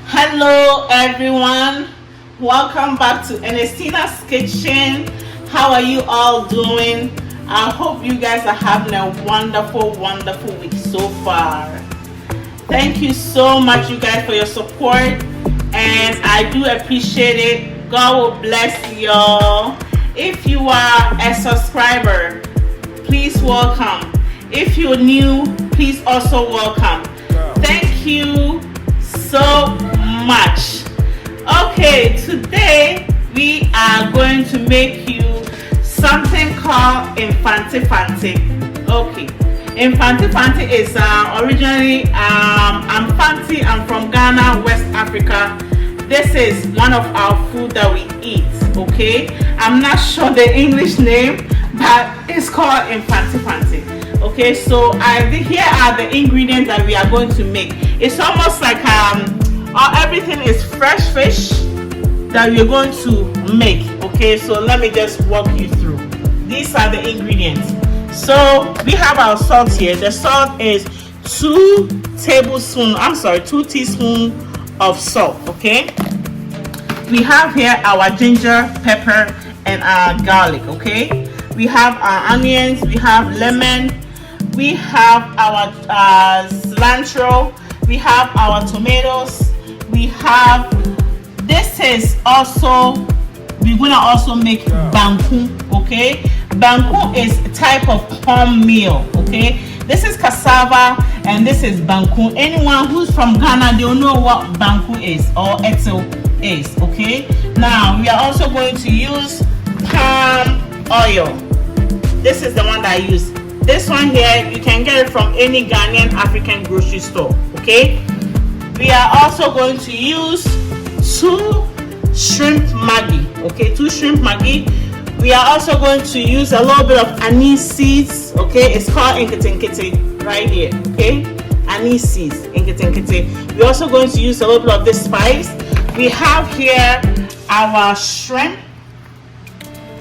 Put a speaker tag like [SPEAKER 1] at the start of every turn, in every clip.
[SPEAKER 1] Hello everyone, welcome back to Ernestina's Kitchen. How are you all doing? I hope you guys are having a wonderful week so far. Thank you so much you guys for your support, and I do appreciate it. God will bless y'all. If you are a subscriber, please welcome. If you're new, please also welcome. Thank you so much. Okay, today we are going to make you something called Fante Fante. Okay, Fante Fante is originally I'm Fante. I'm from Ghana, West Africa. This is one of our food that we eat. Okay, I'm not sure the English name, but it's called Fante Fante. Okay, so here are the ingredients that we are going to make. It's almost like everything is fresh fish that we're going to make. Okay, so let me just walk you through. These are the ingredients. So we have our salt here. The salt is 2 teaspoons of salt. Okay, we have here our ginger, pepper, and our garlic. Okay, we have our onions, we have lemon, we have our cilantro, we have our tomatoes, we have, this is also, we're gonna also make banku. Okay, banku is a type of cornmeal. Okay, this is cassava and this is banku. Anyone who's from Ghana, they'll know what banku is or etel is. Okay, now we are also going to use palm oil. This is the one that I use. This one here, you can get it from any Ghanaian African grocery store. Okay, we are also going to use 2 shrimp magi. Okay, 2 shrimp magi. We are also going to use a little bit of aniseseeds. Okay, it's called nkete right here. Okay, aniseseeds, nkete. We're also going to use a little bit of this spice. We have here our shrimp.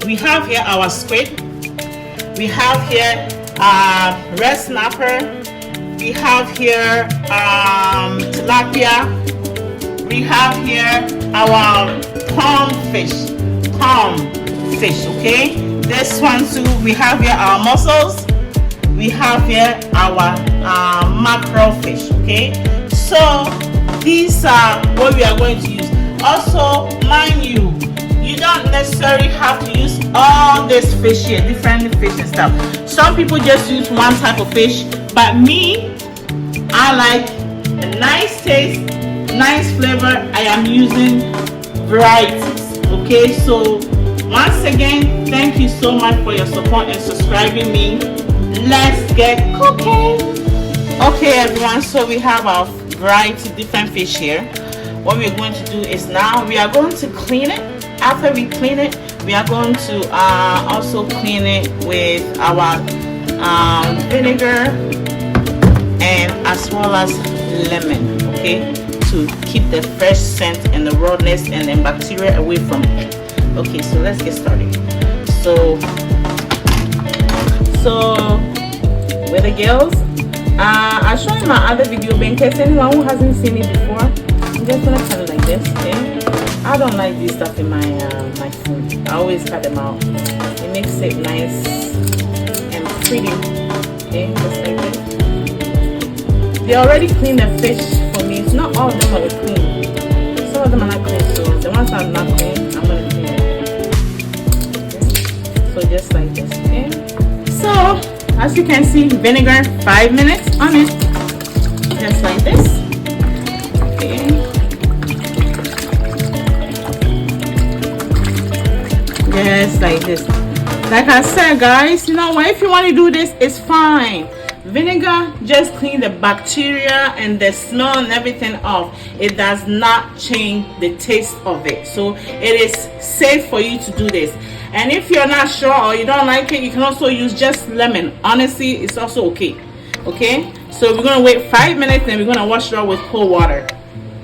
[SPEAKER 1] We have here our squid. We have here redsnapper. We have here tilapia. We have here our pome fish. Okay, this one too. We have here our mussels. We have here our mackerel fish. Okay, so these are what we are going to use. Also, mind you, you don't necessarily have to use all this fish here, different fish and stuff. Some people just use one type of fish, but me, I like a nice taste, nice flavor. I am using varieties. Okay, so once again, thank you so much for your support and subscribing me. Let's get cooking. Okay everyone, so we have our variety different fish here. What we're going to do is now we are going to clean it. After we clean it, we are going to also clean it with our vinegar and as well as lemon. Okay, to keep the fresh scent and the rawness and the bacteria away from it. Okay, so let's get started. So with the girls, I'll show you my other video, but in case anyone who hasn't seen it before, I'm just gonna cut it like this. Okay, I don't like this stuff in my my food. I always cut them out. It makes it nice and pretty. Okay, just like this. They already cleaned the fish for me. It's not all of them are clean. Some of them are not clean, so the ones that are not clean, I'm gonna clean it. Okay. So just like this. Okay. So as you can see, vinegar 5 minutes on it. Just like this. Okay. Just like this. Like I said, guys, you know what? If you want to do this, it's fine. Vinegar just clean the bacteria and the smell and everything off. It does not change the taste of it. So it is safe for you to do this. And if you're not sure or you don't like it, you can also use just lemon. Honestly, it's also okay. Okay, so we're gonna wait 5 minutes and we're gonna wash it out with cold water.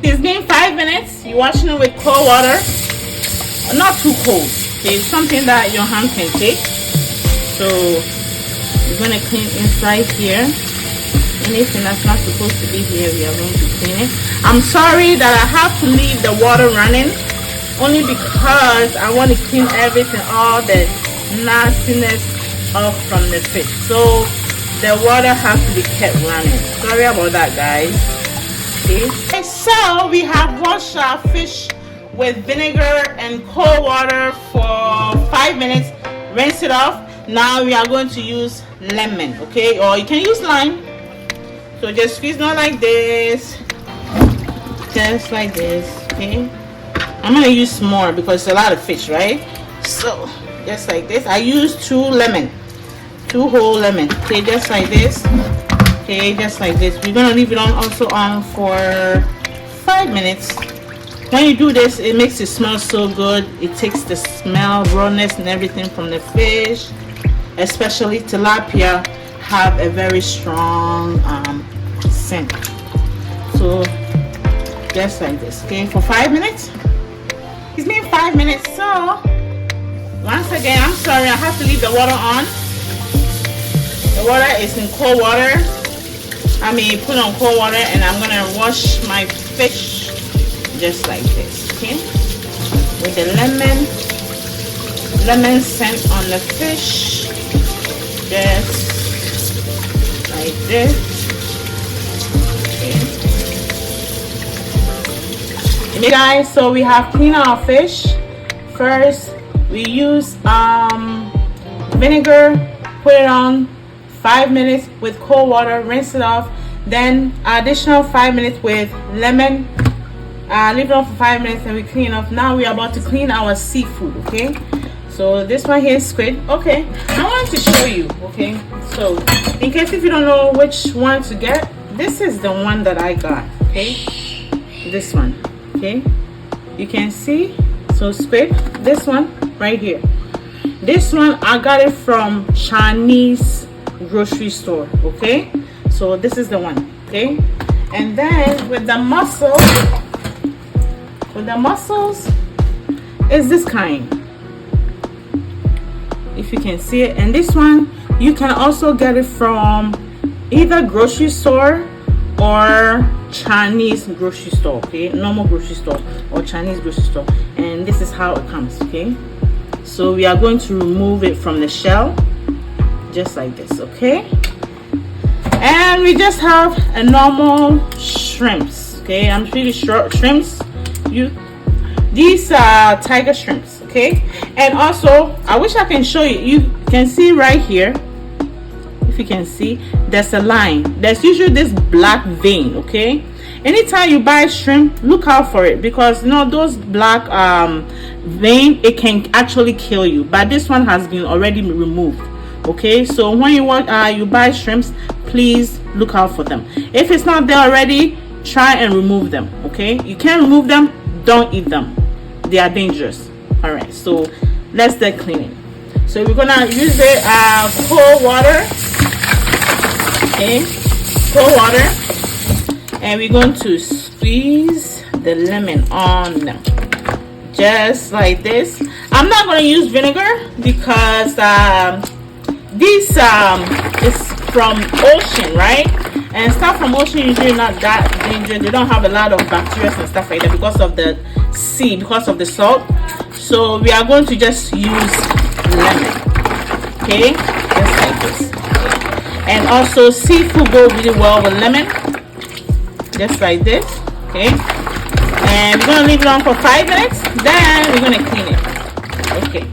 [SPEAKER 1] It's been 5 minutes. You're washing it with cold water, not too cold. Okay, something that your hand can take. So we're gonna clean inside here. Anything that's not supposed to be here, we are going to clean it. I'm sorry that I have to leave the water running, only because I want to clean everything, all the nastiness off from the fish. So the water has to be kept running. Sorry about that, guys. Okay, so we have washed our fish with vinegar and cold water for 5 minutes. Rinse it off. Now we are going to use lemon, okay, or you can use lime. So just squeeze not like this, just like this. Okay, I'm gonna use more because it's a lot of fish, right? So just like this. I use 2 whole lemon. Okay, just like this. Okay, just like this. We're gonna leave it on also on for 5 minutes. When you do this, it makes it smell so good. It takes the smell, rawness, and everything from the fish. Especially tilapia have a very strong scent. So just like this. Okay, for 5 minutes. It's been 5 minutes. So once again, I'm sorry, I have to leave the water on. The water is in cold water. Put on cold water, and I'm gonna wash my fish just like this, okay? With the lemon scent on the fish, just like this. Okay, guys, so we have cleaned our fish. First, we use vinegar, put it on 5 minutes with cold water, rinse it off, then additional 5 minutes with lemon. Leave it on for 5 minutes, and we clean up. Now we are about to clean our seafood. Okay, so this one here is squid. Okay, I wanted to show you. Okay, so in case if you don't know which one to get, this is the one that I got. Okay, this one. Okay, you can see. So squid, this one right here. This one I got it from Chinese grocery store. Okay, so this is the one. Okay, and then with the mussels is this kind, if you can see it. And this one you can also get it from either grocery store or Chinese grocery store. Okay, normal grocery store or Chinese grocery store. And this is how it comes. Okay, so we are going to remove it from the shell just like this. Okay, and we just have a normal shrimps. Okay, I'm pretty sure shrimps, these are tiger shrimps. Okay, and also I wish I can show you. You can see right here, if you can see, there's a line. There's usually this black vein. Okay, anytime you buy shrimp, look out for it, because those black vein, it can actually kill you, but this one has been already removed. Okay, so when you buy shrimps, please look out for them. If it's not there already, try and remove them. Okay, you can't remove them, don't eat them, they are dangerous. All right, so let's get cleaning. So we're gonna use it cold water. Okay, cold water, and we're going to squeeze the lemon on them just like this. I'm not going to use vinegar because this is from ocean, right? And stuff from ocean usually not that dangerous. They don't have a lot of bacteria and stuff like that because of the sea, because of the salt. So we are going to just use lemon. Okay, just like this. And also seafood go really well with lemon, just like this. Okay, and we're gonna leave it on for 5 minutes, then we're gonna clean it. Okay,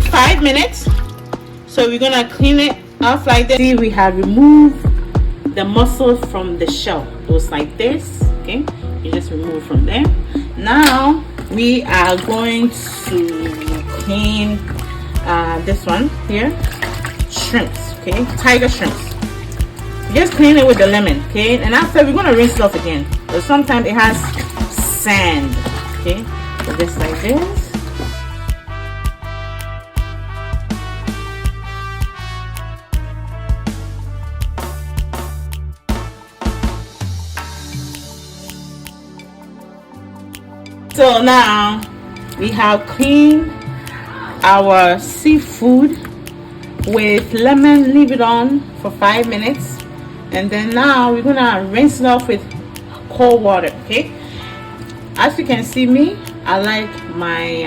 [SPEAKER 1] 5 minutes. So we're gonna clean it off like this. See, we have removed the mussel from the shell, goes like this. Okay, you just remove it from there. Now we are going to clean this one here, shrimps. Okay, tiger shrimps. Just clean it with the lemon. Okay, and after we're gonna rinse it off again, because sometimes it has sand. Okay, so just like this. So now we have cleaned our seafood with lemon. Leave it on for 5 minutes, And then now we're gonna rinse it off with cold water. Okay, as you can see me, I like my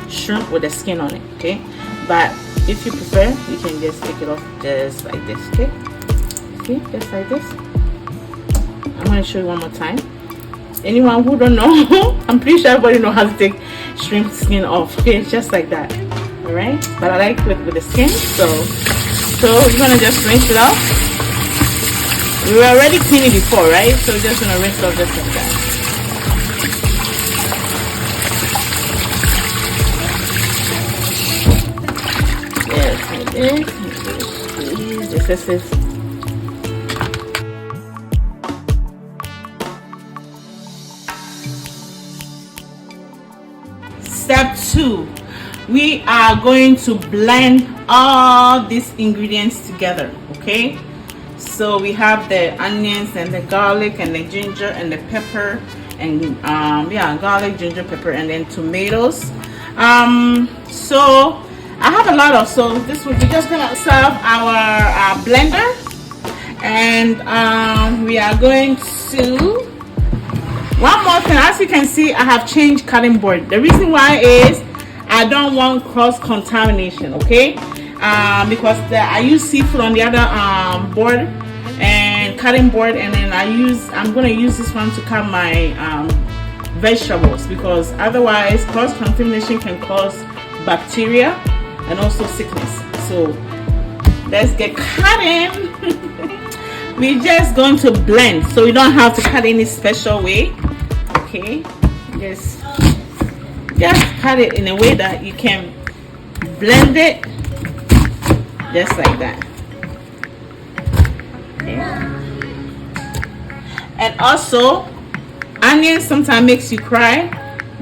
[SPEAKER 1] shrimp with the skin on it. Okay, but if you prefer, you can just take it off just like this. Okay, see, just like this. I'm gonna show you one more time. Anyone who don't know, I'm pretty sure everybody knows how to take shrimp skin off. Okay, it's just like that. All right, but I like it with the skin. So we're gonna just rinse it off. We were already cleaning before, right? So we're just gonna rinse it off just like that. Yes, like this. This is. Step 2, we are going to blend all these ingredients together. Okay, so we have the onions and the garlic and the ginger and the pepper and yeah, garlic, ginger, pepper, and then tomatoes. So I have a lot of, so this we're just gonna serve our blender, and we are going to. One more thing, as you can see, I have changed cutting board. The reason why is I don't want cross contamination, okay? Because I use seafood on the other board and cutting board, and then I'm gonna use this one to cut my vegetables, because otherwise cross contamination can cause bacteria and also sickness. So let's get cutting. We're just going to blend, so we don't have to cut any special way. Okay, just cut it in a way that you can blend it just like that. Okay. And also, onions sometimes makes you cry.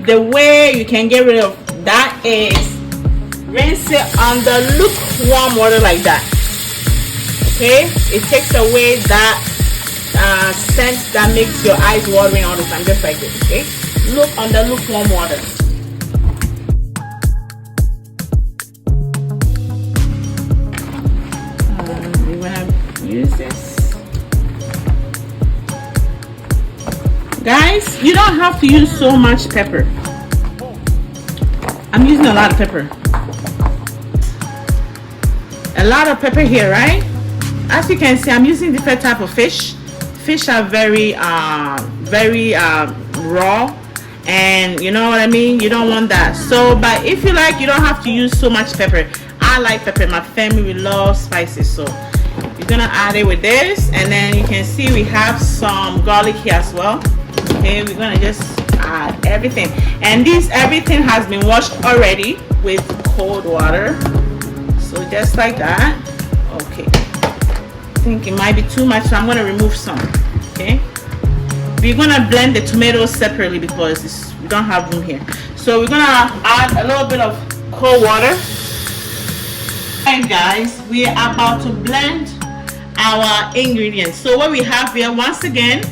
[SPEAKER 1] The way you can get rid of that is rinse it under lukewarm water like that. Okay, it takes away that scent that makes your eyes watering all the time, just like this. Okay, look under lukewarm water. We're gonna use this, guys. You don't have to use so much pepper. I'm using a lot of pepper. A lot of pepper here, right? As you can see, I'm using different type of fish. Fish are very raw, and you know what I mean. You don't want that. So, but if you like, you don't have to use so much pepper. I like pepper. My family loves spices, so you're gonna add it with this, and then you can see we have some garlic here as well. Okay, we're gonna just add everything, and everything has been washed already with cold water. So just like that. Okay. I think it might be too much, so I'm going to remove some. Okay, we're going to blend the tomatoes separately because we don't have room here. So we're going to add a little bit of cold water. And guys, we are about to blend our ingredients. So what we have here, once again,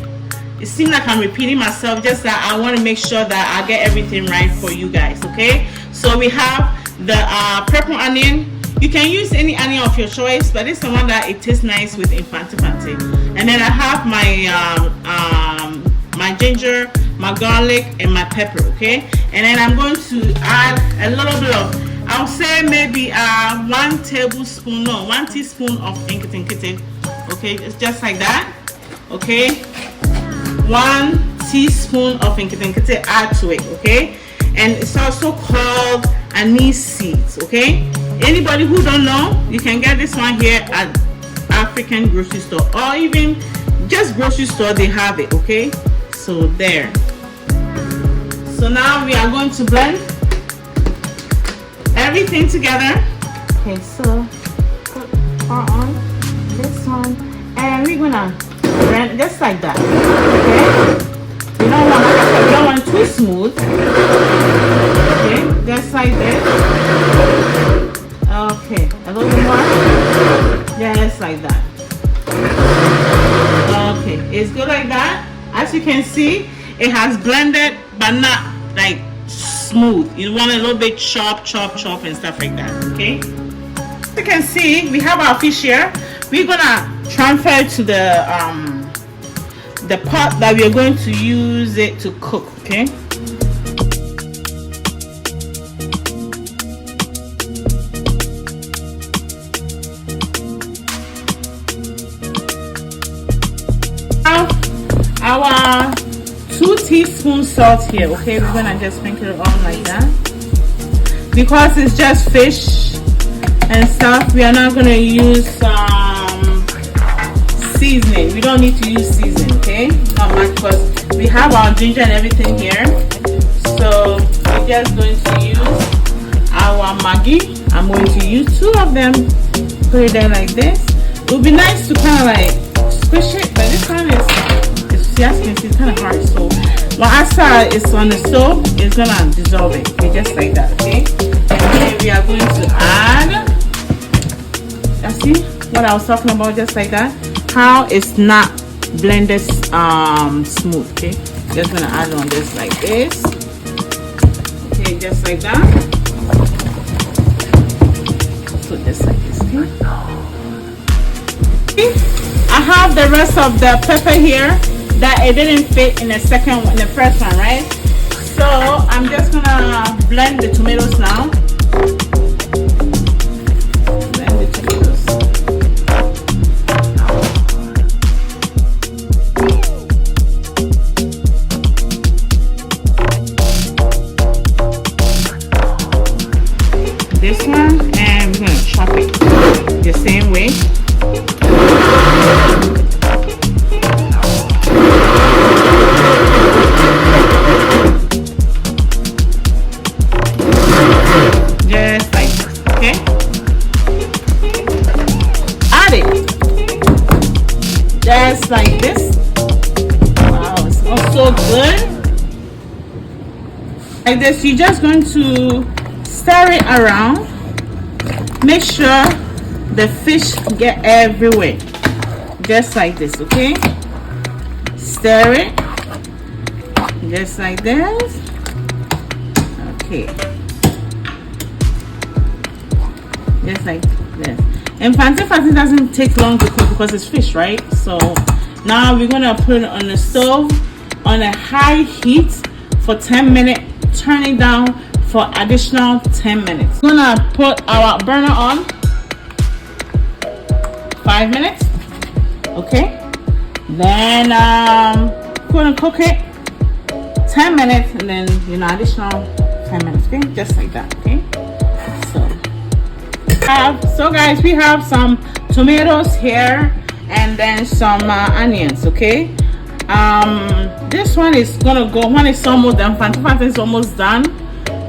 [SPEAKER 1] it seems like I'm repeating myself, just that I want to make sure that I get everything right for you guys. Okay, so we have the purple onion. You can use any onion of your choice, but it's the one that it tastes nice with Fante Fante. And then I have my my ginger, my garlic, and my pepper. Okay, and then I'm going to add a little bit of, I'll say maybe 1 teaspoon of inkitinkiti. Okay, it's just like that. Okay, 1 teaspoon of inkitinkiti, add to it. Okay, and it's also called aniseseeds. Okay, anybody who don't know, you can get this one here at African grocery store, or even just grocery store, they have it. Okay, so there. So now we are going to blend everything together. Okay, so put on this one, and we're gonna blend just like that. Okay, you don't want it too smooth. Okay, just like this. Okay, a little bit more. Yeah, just like that. Okay, it's good like that. As you can see, it has blended, but not like smooth. You want a little bit chop and stuff like that. Okay, as you can see, we have our fish here. We're gonna transfer to the pot that we are going to use it to cook. Okay. Our 2 teaspoons salt here. Okay, we're gonna just sprinkle it on like that because it's just fish and stuff. We are not gonna use seasoning. We don't need to use seasoning. Okay, not much because we have our ginger and everything here. So we're just going to use our magi. I'm going to use 2 of them. Put it there like this. It would be nice to kind of like squish it, but this one is. As you can see, it's kind of hard. So once it's on the stove, it's gonna dissolve it. Okay, just like that. Okay, and then we are going to add. See what I was talking about? Just like that. How it's not blended smooth. Okay, just gonna add on this like this. Okay, just like that. So just like this. Okay. I have the rest of the pepper here that it didn't fit in the first one, right? So I'm just gonna blend the tomatoes now. Blend the tomatoes. This one, and we're gonna chop it the same way. Just like this. Wow, it smells so good. Like this, you're just going to stir it around. Make sure the fish get everywhere. Just like this, okay? Stir it. Just like this. Okay. Just like this. And Fante Fante doesn't take long to cook because it's fish, right? So now we're gonna put it on the stove on a high heat for 10 minutes. Turn it down for additional 10 minutes. We're gonna put our burner on 5 minutes. Okay. Then we're gonna cook it 10 minutes and then additional 10 minutes. Okay, just like that. Okay. So guys, we have some tomatoes here and then some onions. Okay, this one is gonna go when it's almost done. Fante Fante is almost done.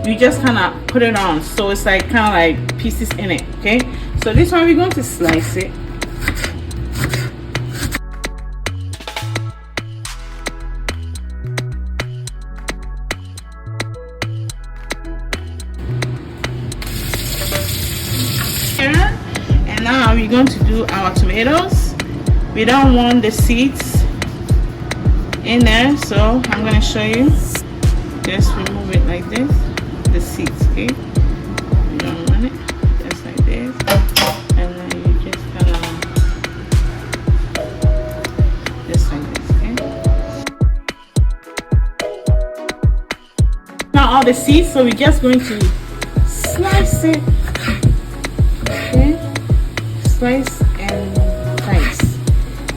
[SPEAKER 1] You just kind of put it on, so it's like kind of like pieces in it. Okay, so this one we're going to slice it. And now we're going to do our tomatoes. We don't want the seeds in there, so I'm going to show you. Just remove it like this, the seeds. Okay, you don't want it, just like this, and then you just kind of just like this. Okay, now all the seeds, so we're just going to slice it. Okay, slice and slice.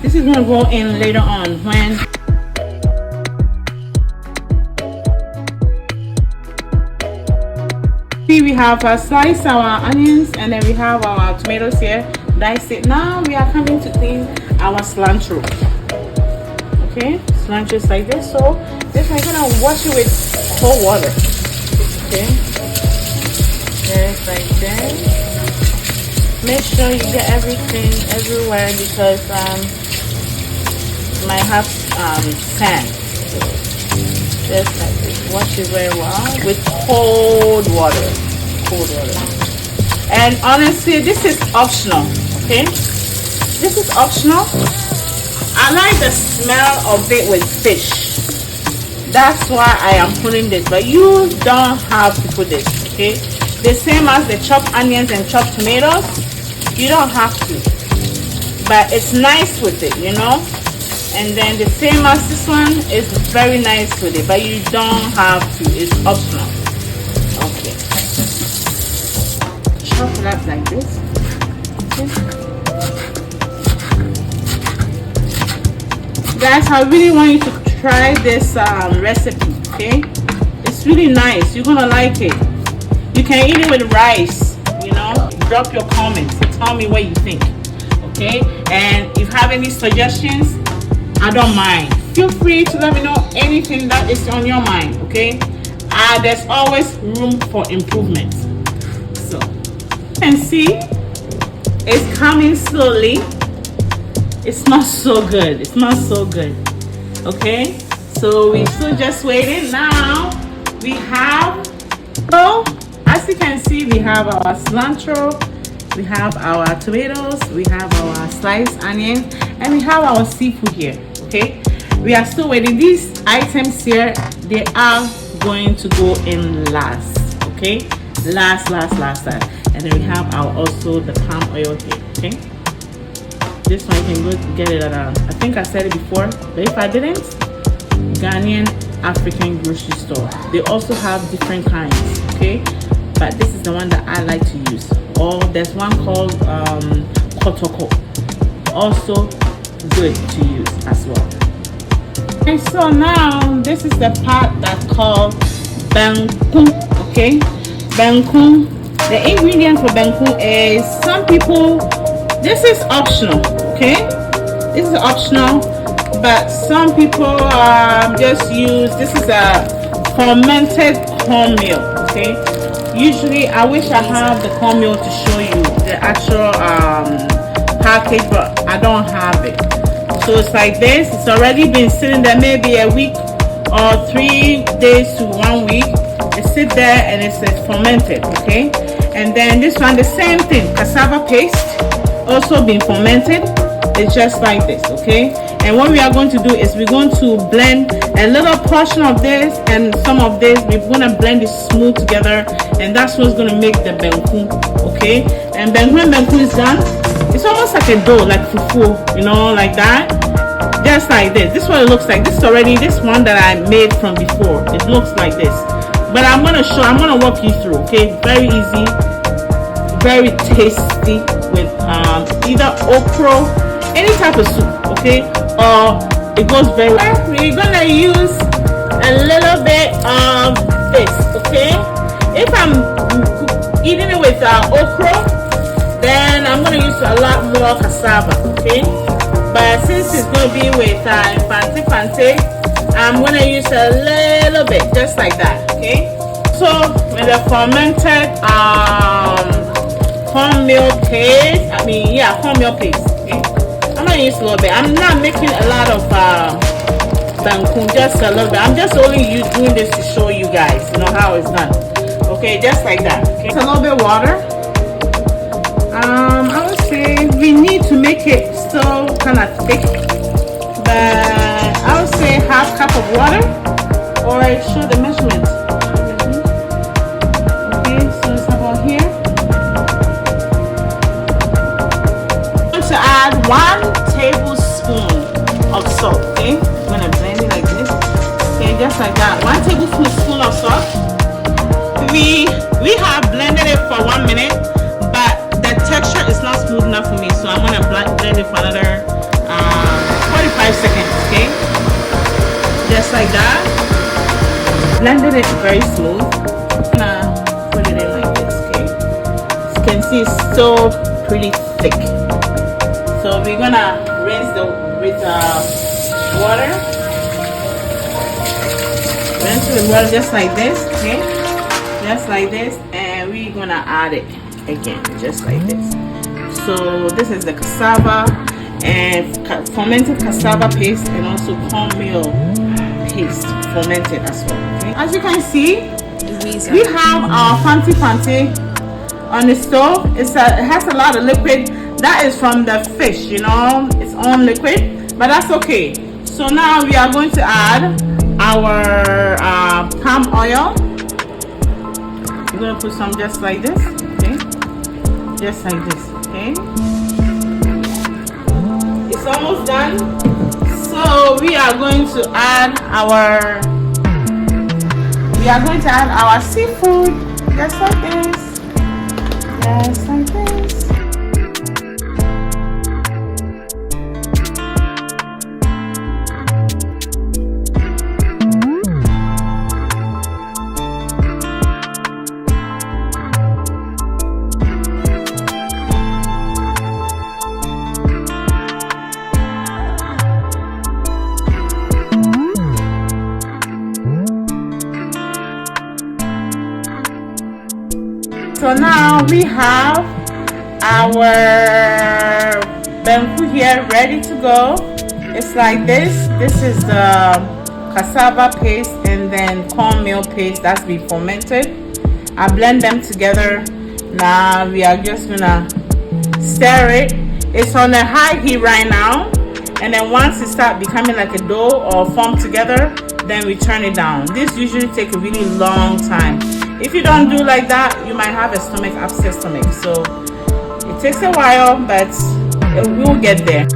[SPEAKER 1] This is going to go in later on when we have sliced our onions, and then we have our tomatoes here, dice it. Now we are coming to clean our cilantro. Okay, cilantro is like this. So this I'm gonna wash it with cold water. Okay, just like that. Make sure you get everything everywhere because you might have sand. So just like this. Wash it very well with cold water. And honestly, this is optional. Okay, this is optional. I like the smell of it with fish. That's why I am putting this, but you don't have to put this. Okay, the same as the chopped onions and chopped tomatoes. You don't have to, but it's nice with it, you know. And then the same as this one is very nice with it, but you don't have to, it's optional. Okay, chop it up like this. Okay. Guys, I really want you to try this recipe. Okay, it's really nice, you're gonna like it. You can eat it with rice, you know. Drop your comments, tell me what you think. Okay, and if you have any suggestions, I don't mind. Feel free to let me know anything that is on your mind. Okay, there's always room for improvement. So you can see it's coming slowly. It smells so good, it smells so good. Okay, so we're still just waiting. Now we have, well, as you can see, we have our cilantro, we have our tomatoes, we have our sliced onion, and we have our seafood here. Okay, we are still waiting. These items here, they are going to go in last. Okay, last. And then we have our also the palm oil here. Okay, this one you can go get it at I think I said it before, but if I didn't, Ghanaian African grocery store. They also have different kinds. Okay, but this is the one that I like to use. Or there's one called kotoko, also good to use as well. And so now this is the part that's called banku. Okay, banku, the ingredient for banku is, some people, this is optional. Okay, this is optional, but some people just use, this is a fermented cornmeal. Okay, usually I wish I have the cornmeal to show you the actual package, but I don't have it. So it's like this. It's already been sitting there maybe a week or 3 days to 1 week. It sits there and it's fermented. Okay, and then this one, the same thing, cassava paste, also been fermented. It's just like this. Okay, and what we are going to do is we're going to blend a little portion of this and some of this. We're going to blend it smooth together, and that's what's going to make the banku. Okay, and when banku is done, it's almost like a dough, like fufu, you know, like that. Just like this. This is what it looks like. This is already, this one that I made from before. It looks like this. But I'm going to walk you through. Okay, very easy, very tasty with either okra, any type of soup. Okay, or it goes very well. We're going to use a little bit of this. Okay, if I'm eating it with okra, then I'm going to use a lot more cassava. Okay, but since it's going to be with Fante Fante, I'm going to use a little bit, just like that. Okay, so with the fermented cornmeal paste, cornmeal paste. Okay, I'm going to use a little bit. I'm not making a lot of banku, just a little bit. I'm just only doing this to show you guys, you know, how it's done. Okay, just like that. Okay, it's a little bit water. I would say we need to make it still kind of thick, but I would say half cup of water, or show the measurement. Okay, so it's about here. I'm going to add 1 tablespoon of salt. Okay, I'm going to blend it like this. Okay, just like that. 1 tablespoon of salt. We have blended it for 1 minute, but the texture is not smooth enough for me, so I'm gonna blend it for another 45 seconds. Okay, just like that. Blended it very smooth. Now put it in like this. Okay, as you can see, it's so pretty thick. So we're gonna rinse with water. Rinse with water just like this. Okay, just like this, and we're gonna add it again, just like this. So this is the cassava and fermented cassava paste, and also cornmeal paste fermented as well. Okay, as you can see, we have our Fante Fante on the stove. It has a lot of liquid. That is from the fish, you know, its own liquid, but that's okay. So now we are going to add our palm oil. We're going to put some just like this. Okay, just like this. Okay, It's almost done. So we are going to add our seafood. Just like this. Just like this. So now we have our banku here ready to go. It's like this. This is the cassava paste and then cornmeal paste that's been fermented. I blend them together. Now we are just gonna stir it. It's on a high heat right now, and then once it starts becoming like a dough or form together, then we turn it down. This usually takes a really long time. If you don't do like that, you might have a upset stomach. So it takes a while, but it will get there.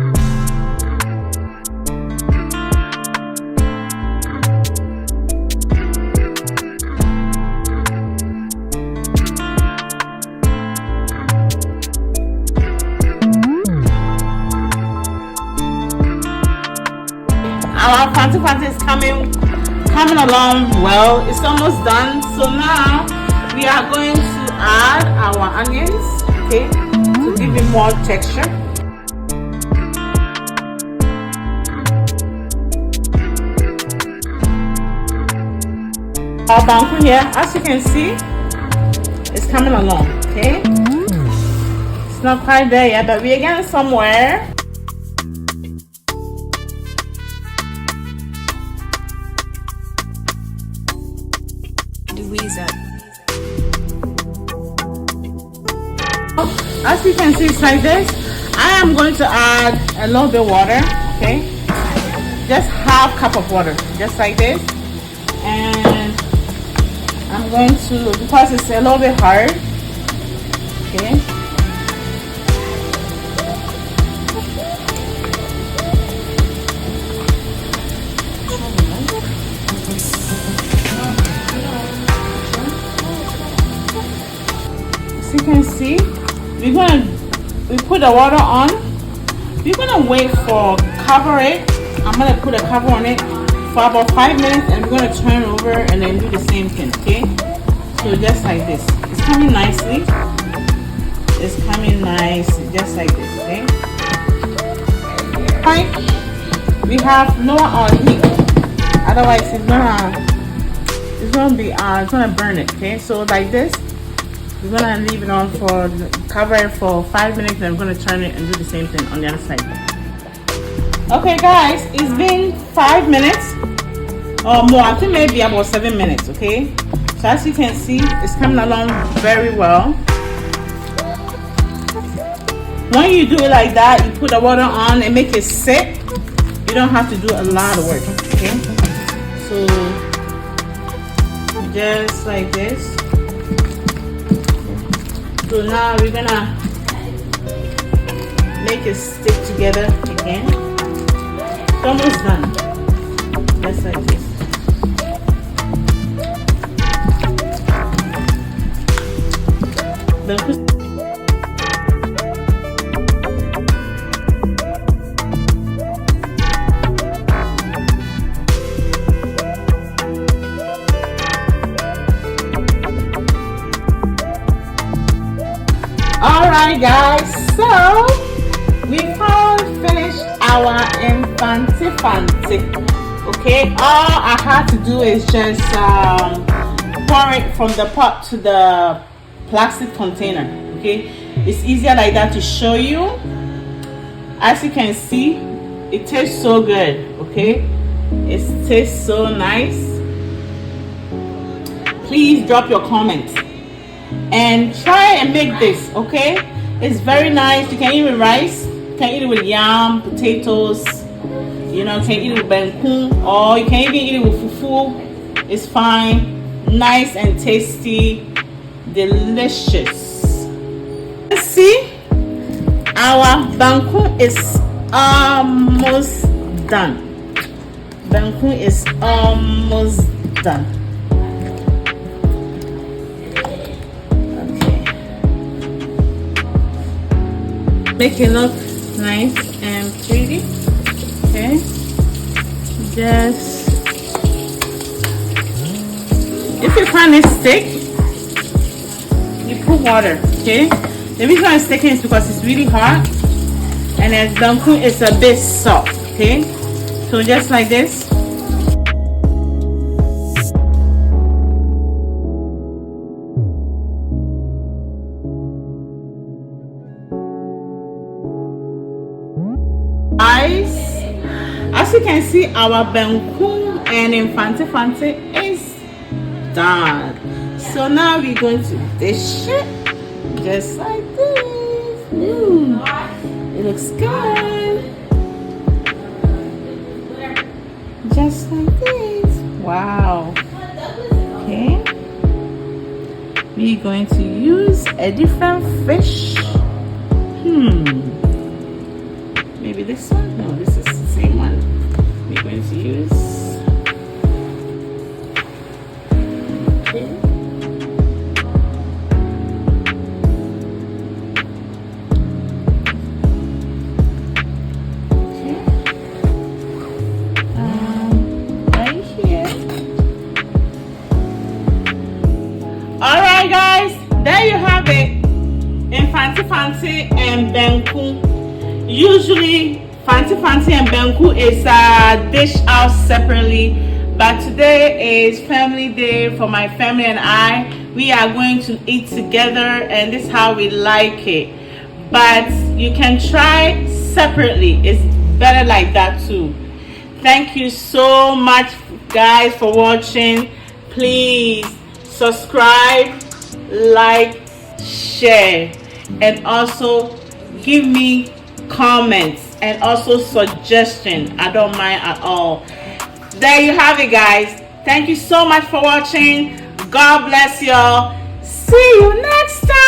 [SPEAKER 1] Our Fante Fante is coming along well. It's almost done. So now we are going to add our onions, okay, to give it more texture. Our banku here, as you can see, is coming along, okay. It's not quite there yet, but we're getting somewhere. As you can see, it's like this. I am going to add a little bit of water, okay, just half cup of water, just like this. And I'm going to, because it's a little bit hard, okay, as you can see, we put the water on. We're gonna wait for, cover it. I'm gonna put a cover on it for about 5 minutes, and we're gonna turn it over and then do the same thing, okay? So just like this. It's coming nicely. It's coming nice, just like this, okay? Right. We have lower on heat. Otherwise it's gonna burn it, okay? So like this. We're gonna leave it on for, cover it for 5 minutes, then we're gonna turn it and do the same thing on the other side. Okay guys, it's been 5 minutes or more. I think maybe about 7 minutes, okay? So as you can see, it's coming along very well. When you do it like that, you put the water on and make it sit. You don't have to do a lot of work, okay? So just like this. So now we're gonna make it stick together again. It's almost done. Just like this. Alright guys, so we finally finished our Fante Fante. Okay, all I had to do is just pour it from the pot to the plastic container. Okay, it's easier like that to show you. As you can see, it tastes so good. Okay, it tastes so nice. Please drop your comments and try and make this, okay? It's very nice. You can eat it with rice, you can eat it with yam, potatoes, you know, you can eat it with banku, or you can even eat it with fufu. It's fine. Nice and tasty, delicious. Let's see, our banku is almost done. Banku is almost done. Okay. Make it look nice and pretty. Okay. Just if you find it thick, you put water. Okay. The reason I'm sticking is because it's really hot, and as banku is a bit soft. Okay. So just like this. Guys, as you can see, our banku and Fante Fante is done. So now we're going to dish it just like this. It looks good. Just like this. Wow. Okay. We're going to use a different fish. Maybe this one? No, this is the same one. We're going to use. Okay. Right here. Alright guys, there you have it. In Fante Fante and banku. Usually Fante Fante and banku is dished out separately, but today is family day for my family and I. We are going to eat together, and this is how we like it. But you can try separately. It's better like that too. Thank you so much guys for watching. Please subscribe, like, share, and also give me comments and also suggestion. I don't mind at all. There you have it guys. Thank you so much for watching. God bless y'all. See you next time.